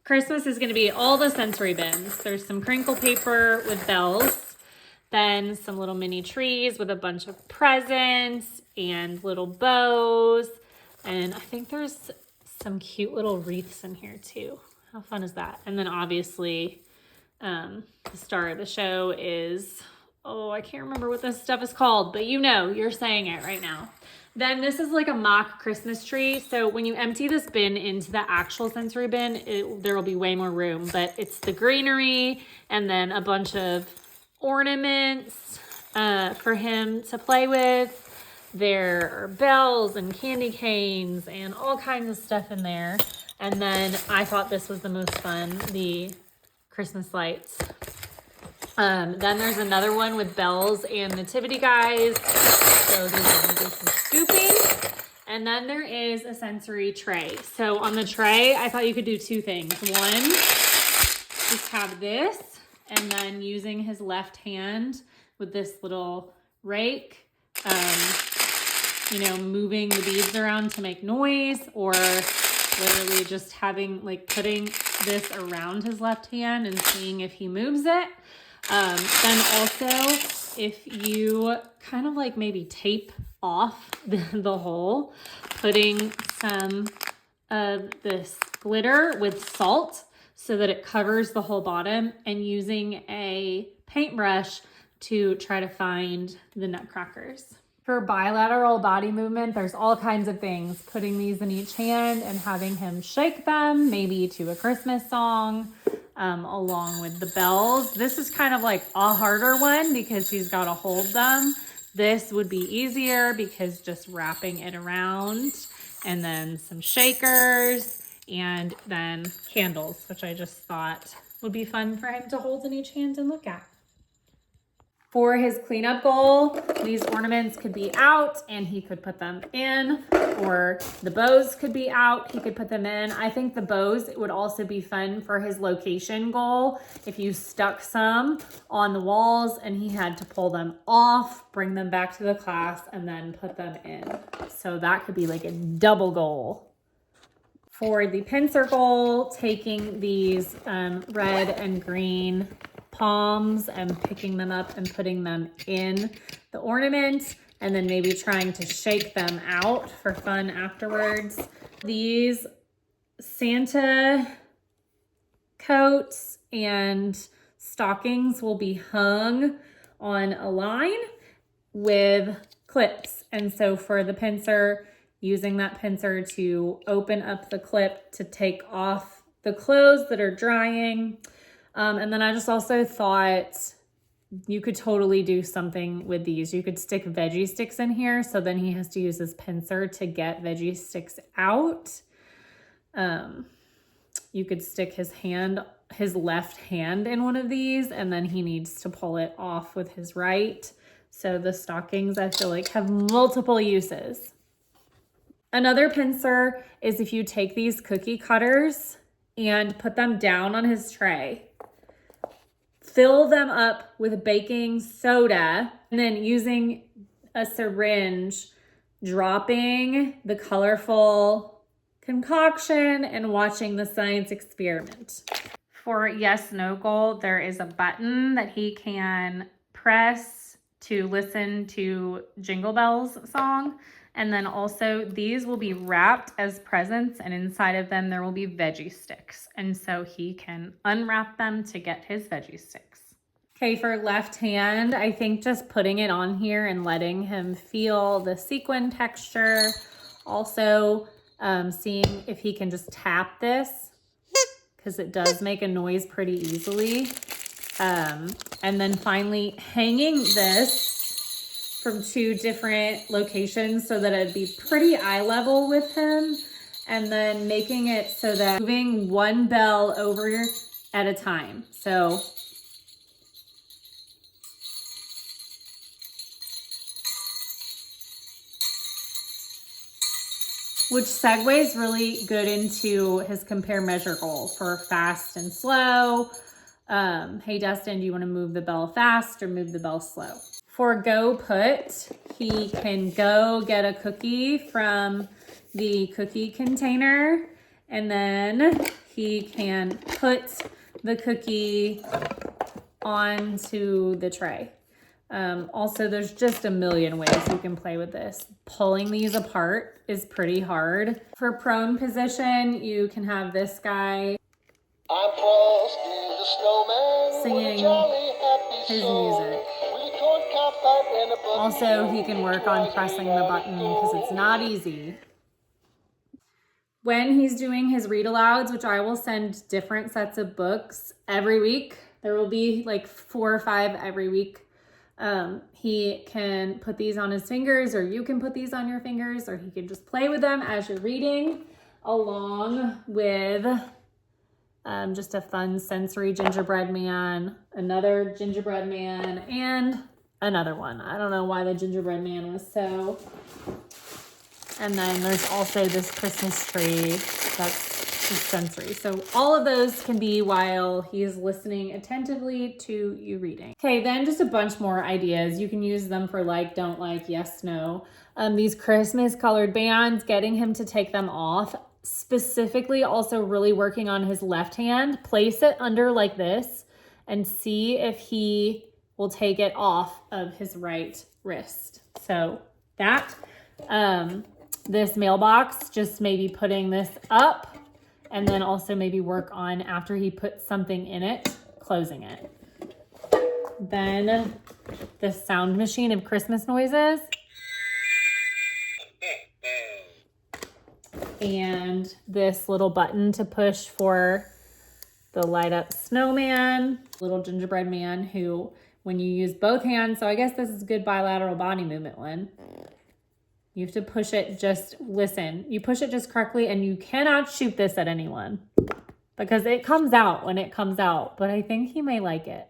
Christmas is going to be all the sensory bins. There's some crinkle paper with bells, then some little mini trees with a bunch of presents and little bows. And I think there's some cute little wreaths in here too. How fun is that? And then obviously the star of the show is, oh, I can't remember what this stuff is called, but you know, you're saying it right now. Then this is like a mock Christmas tree. So when you empty this bin into the actual sensory bin, there will be way more room, but it's the greenery and then a bunch of ornaments for him to play with. There are bells and candy canes and all kinds of stuff in there. And then I thought this was the most fun, the Christmas lights. Then there's another one with bells and nativity guys. So these are gonna do some scooping. And then there is a sensory tray. So on the tray, I thought you could do two things. One, just have this, and then using his left hand with this little rake, you know, moving the beads around to make noise, or literally just having, like, putting this around his left hand and seeing if he moves it. Then also, if you kind of like maybe tape off the hole, putting some of this glitter with salt so that it covers the whole bottom, and using a paintbrush to try to find the nutcrackers. For bilateral body movement, there's all kinds of things. Putting these in each hand and having him shake them, maybe to a Christmas song, along with the bells. This is kind of like a harder one because he's got to hold them. This would be easier because just wrapping it around, and then some shakers, and then candles, which I just thought would be fun for him to hold in each hand and look at. For his cleanup goal, these ornaments could be out and he could put them in, or the bows could be out, he could put them in. I think the bows would also be fun for his location goal. If you stuck some on the walls and he had to pull them off, bring them back to the class, and then put them in. So that could be like a double goal. For the pincer goal, taking these red and green palms and picking them up and putting them in the ornament, and then maybe trying to shake them out for fun afterwards. These Santa coats and stockings will be hung on a line with clips. And so for the pincer, using that pincer to open up the clip to take off the clothes that are drying. And then I just also thought you could totally do something with these. You could stick veggie sticks in here, so then he has to use his pincer to get veggie sticks out. You could stick his left hand in one of these, and then he needs to pull it off with his right. So the stockings, I feel like, have multiple uses. Another pincer is if you take these cookie cutters and put them down on his tray, fill them up with baking soda, and then using a syringe, dropping the colorful concoction and watching the science experiment. For yes, no goal, there is a button that he can press to listen to Jingle Bells song. And then also these will be wrapped as presents, and inside of them there will be veggie sticks. And so he can unwrap them to get his veggie sticks. Okay, for left hand, I think just putting it on here and letting him feel the sequin texture. Also seeing if he can just tap this, because it does make a noise pretty easily. And then finally hanging this from two different locations so that it'd be pretty eye level with him, and then making it so that moving one bell over at a time. So which segues really good into his compare measure goal for fast and slow. Hey Dustin, do you want to move the bell fast or move the bell slow? For go put, he can go get a cookie from the cookie container, and then he can put the cookie onto the tray. Also, there's just a million ways you can play with this. Pulling these apart is pretty hard. For prone position, you can have this guy I'm Frosty the Snowman singing his music. Also, he can work on pressing the button because it's not easy. When he's doing his read alouds, which I will send different sets of books every week, there will be like 4 or 5 every week. He can put these on his fingers, or you can put these on your fingers, or he can just play with them as you're reading, along with just a fun sensory gingerbread man, another gingerbread man, and another one. I don't know why the gingerbread man was so. And then there's also this Christmas tree that's just sensory. So all of those can be while he's listening attentively to you reading. Okay, then just a bunch more ideas. You can use them for like, don't like, yes, no. These Christmas colored bands, getting him to take them off. Specifically also really working on his left hand. Place it under like this and see if he will take it off of his right wrist. So that, this mailbox, just maybe putting this up, and then also maybe work on, after he puts something in it, closing it. Then the sound machine of Christmas noises. And this little button to push for the light up snowman, little gingerbread man who, when you use both hands, so I guess this is a good bilateral body movement one. You have to push it, just listen. You push it just correctly, and you cannot shoot this at anyone because it comes out when it comes out, but I think he may like it.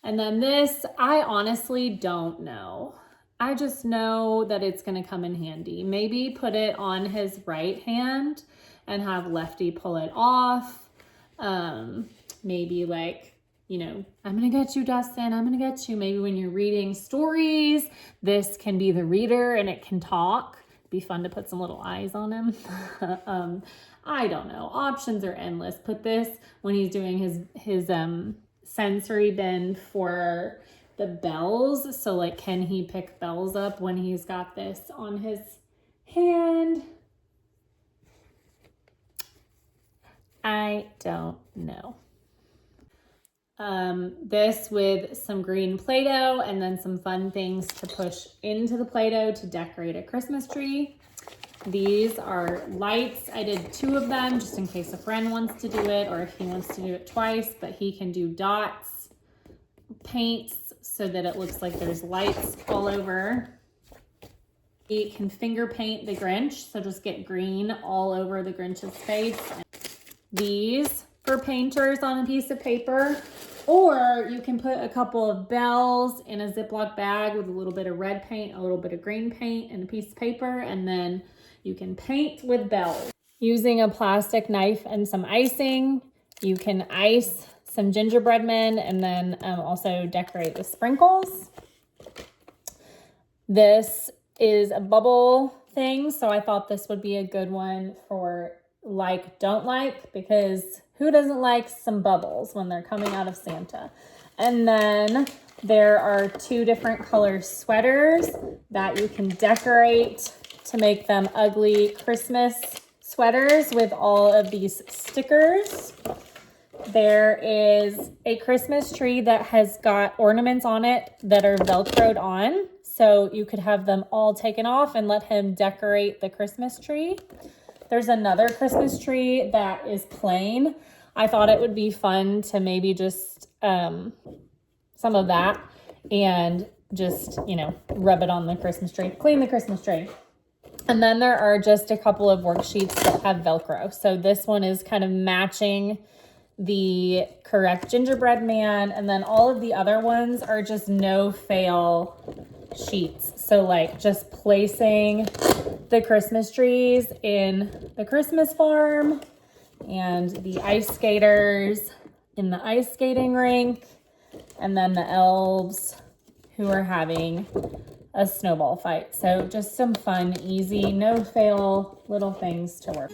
And then this, I honestly don't know. I just know that it's gonna come in handy. Maybe put it on his right hand and have Lefty pull it off. Maybe like, you know, I'm gonna get you, Dustin, I'm gonna get you. Maybe when you're reading stories, this can be the reader and it can talk. Be fun to put some little eyes on him. I don't know, options are endless. Put this when he's doing his sensory bend for the bells. So like, can he pick bells up when he's got this on his hand? I don't know. This with some green Play-Doh and then some fun things to push into the Play-Doh to decorate a Christmas tree. These are lights. I did 2 of them just in case a friend wants to do it, or if he wants to do it twice, but he can do dots, paints, so that it looks like there's lights all over. He can finger paint the Grinch, so just get green all over the Grinch's face. These for painters on a piece of paper, or you can put a couple of bells in a Ziploc bag with a little bit of red paint, a little bit of green paint, and a piece of paper, and then you can paint with bells. Using a plastic knife and some icing, you can ice some gingerbread men and then also decorate with sprinkles. This is a bubble thing, so I thought this would be a good one for like, don't like, because who doesn't like some bubbles when they're coming out of Santa? And then there are 2 different color sweaters that you can decorate to make them ugly Christmas sweaters with all of these stickers. There is a Christmas tree that has got ornaments on it that are Velcroed on. So you could have them all taken off and let him decorate the Christmas tree. There's another Christmas tree that is plain. I thought it would be fun to maybe just some of that and just, you know, rub it on the Christmas tree, clean the Christmas tree. And then there are just a couple of worksheets that have Velcro. So this one is kind of matching the correct gingerbread man, and then all of the other ones are just no fail sheets. So like just placing the Christmas trees in the Christmas farm and the ice skaters in the ice skating rink, and then the elves who are having a snowball fight. So just some fun, easy, no fail little things to work.